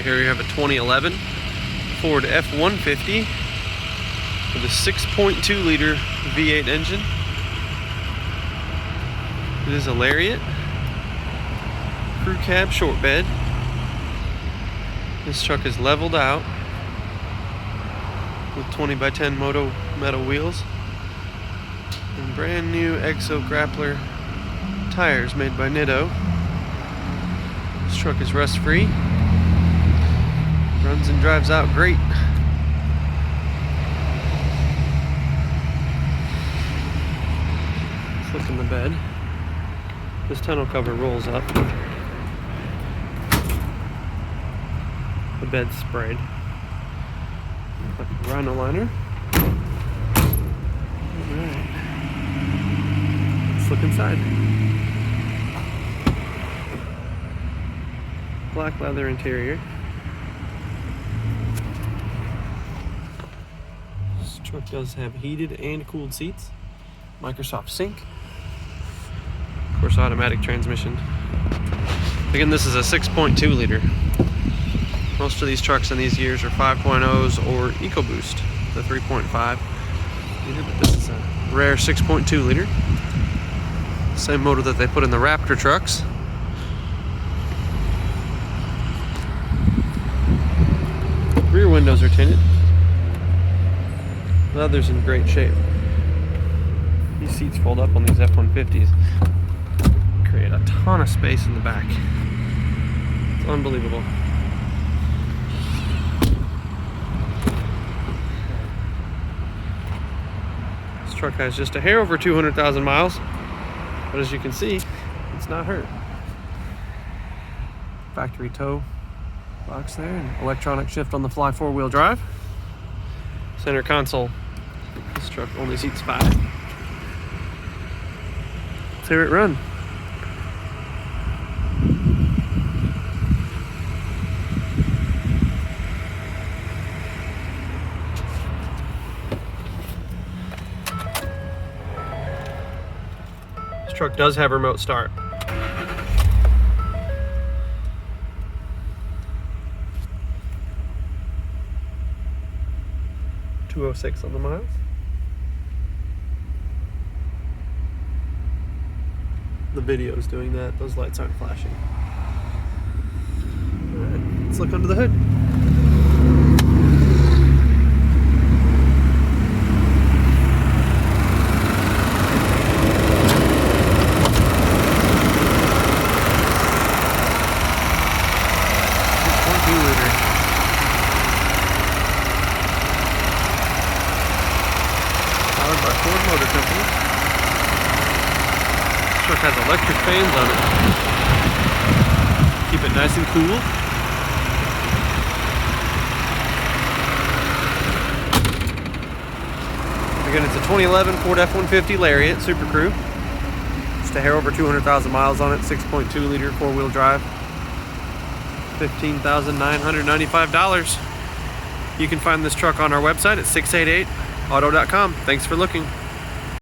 Here we have a 2011 Ford F-150 with a 6.2 liter V8 engine. It is a Lariat crew cab short bed. This truck is leveled out with 20x10 Moto metal wheels and brand new Exo Grappler tires made by Nitto. This truck is rust free, runs and drives out great. Let's look in the bed. This tonneau cover rolls up. The bed's sprayed. Like a rhino liner. Alright. Let's look inside. Black leather interior. This truck does have heated and cooled seats. Microsoft sync. Of course, automatic transmission. Again, this is a 6.2 liter. Most of these trucks in these years are 5.0s or EcoBoost, the 3.5 liter, but this is a rare 6.2 liter. Same motor that they put in the Raptor trucks. Rear windows are tinted. Leather's in great shape. These seats fold up on these F-150s. Create a ton of space in the back. It's unbelievable. This truck has just a hair over 200,000 miles, but as you can see, it's not hurt. Factory tow box there, and electronic shift on the fly 4-wheel drive. Center console. This truck only seats 5. Let's hear it run. This truck does have remote start. $206 on the miles. The video is doing that. Those lights aren't flashing. Alright, let's look under the hood. Powered by Ford Motor Company. This truck has electric fans on it. Keep it nice and cool. Again, it's a 2011 Ford F-150 Lariat Super Crew. Just a hair over 200,000 miles on it, 6.2 liter 4-wheel drive. $15,995. You can find this truck on our website at 688auto.com. Thanks for looking.